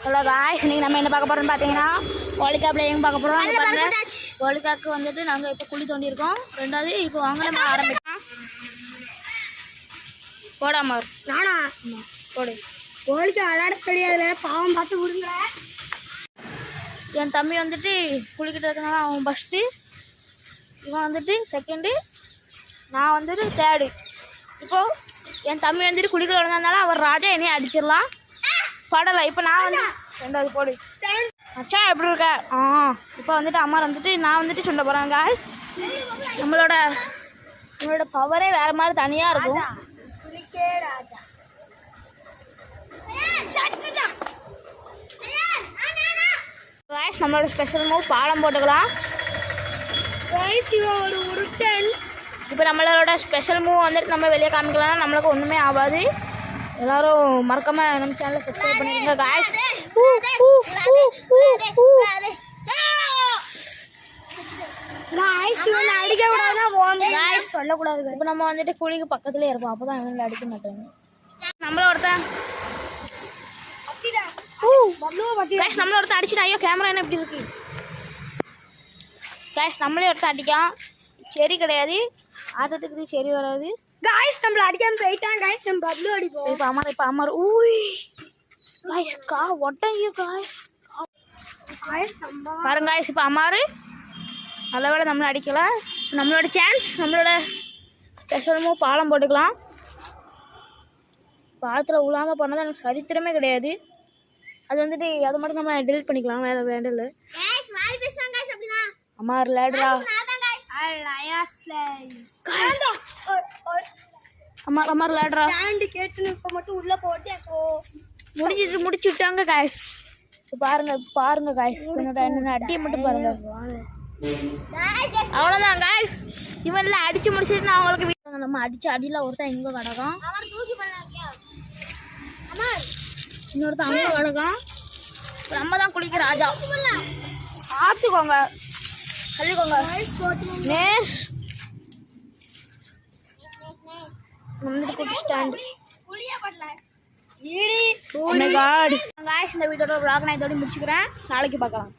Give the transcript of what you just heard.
Hello guys, இன்னைக்கு நம்ம என்ன பார்க்க போகிறோம்னு பார்த்தீங்கன்னா ஹோலிகா பிளேயிங் பார்க்க போகிறோம். பாருங்கள், ஹோலிகாவுக்கு வந்துட்டு நாங்கள் இப்போ குழி தோண்டியிருக்கோம். ரெண்டாவது இப்போ வாங்க நம்ம ஆரம்பிக்கலாம். போடாம நானா போடு. ஹோலிகா விளையாட தெரியாதுல, பாவம் பார்த்து விடுங்க. என் தம்பி வந்துட்டு குளிக்கிட்டு இருக்கனால அவன் ஃபஸ்ட்டு, இவன் வந்துட்டு செகண்டு, நான் வந்துட்டு தேர்டு. இப்போது என் தம்பி வந்துட்டு குளிக்கிற விழுந்ததுனால அவர் ராஜா என்னையும் அடிச்சிடலாம். படலை. இப்போ நான் வந்து ரெண்டாவது போடு. அச்சா எப்படி இருக்க? இப்போ வந்துட்டு அம்மா வந்துட்டு நான் வந்துட்டு சொல்ல போகிறேன் காய்ஸ். நம்மளோட பவரே வேறு மாதிரி தனியாக இருக்கும். காய்ஸ், நம்மளோட ஸ்பெஷல் மூவ் பாலம் போட்டுக்கலாம். ஒரு உருட்டல். இப்போ நம்மளோட ஸ்பெஷல் மூவ் வந்துட்டு நம்ம வெளியே காமிக்கலாம், நம்மளுக்கு ஒன்றுமே ஆகாது. எல்லாரும் மறக்காம நம்ம சேனலை சப்ஸ்கிரைப் பண்ணிருங்க गाइस. அடிக்க கூடாதுன்னா गाइस சொல்ல கூடாது. இப்போ நம்ம வந்துட்டு குழிக்கு பக்கத்துலயே இருப்போம், அப்பதான் இவங்க அடிக்க மாட்டாங்க. நம்மள ஒருத்தன் गाइस நம்மள ஒருத்தன் அடிச்சிட்டா. ஐயோ கேமரா என்ன இப்படி இருக்கு गाइस. நம்மளே ஒருத்தன் அடிக்கான். சரி கிடையாது, ஆட்டத்துக்கு சரி வராது. गाइस நம்மள அடிக்காம போயிட்டான். गाइस நம்ம பப்ளு அடிப்போம். இப்போ அமர் ஊய் गाइस கா வாட் ஆர் யூ गाइस பாருங்க गाइस. இப்போ அமர் நல்லவேளை நம்மள அடிக்கல. நம்மளோட சான்ஸ், நம்மளோட ஸ்பெஷல் மூவ் பாலம் போட்டுக்கலாம். பாலத்தில் உழாம பண்ணது எனக்கு சரித்திரமே கிடையாது. அது வந்துட்டு அது மட்டும் நம்ம டெலிட் பண்ணிக்கலாம், வேற வேண்டல. அமர் லேடரா அமர் லேடரா முடிச்சுட்டாங்க गाइस. பாருங்க गाइस, என்ன அடியை மட்டும் பாருங்க. அவ்வளோதான் गाइस. இவன்லாம் அடிச்சு முடிச்சுட்டு நான் அவங்களுக்கு நம்ம அடிச்சு அடியில் ஒருத்தன் இங்கே கிடக்கும், இன்னொருத்தன் அங்கே கிடக்கும். நம்ம தான் குளிக்க ராஜா. பார்த்துக்கோங்க, தள்ளிக்கோங்க. நேஷ் வந்துட்டு குடிச்சிட்டாங்க. இந்த வீடியோட vlog நான் இதோட முடிச்சுக்கிறேன். நாளைக்கு பார்க்கலாம்.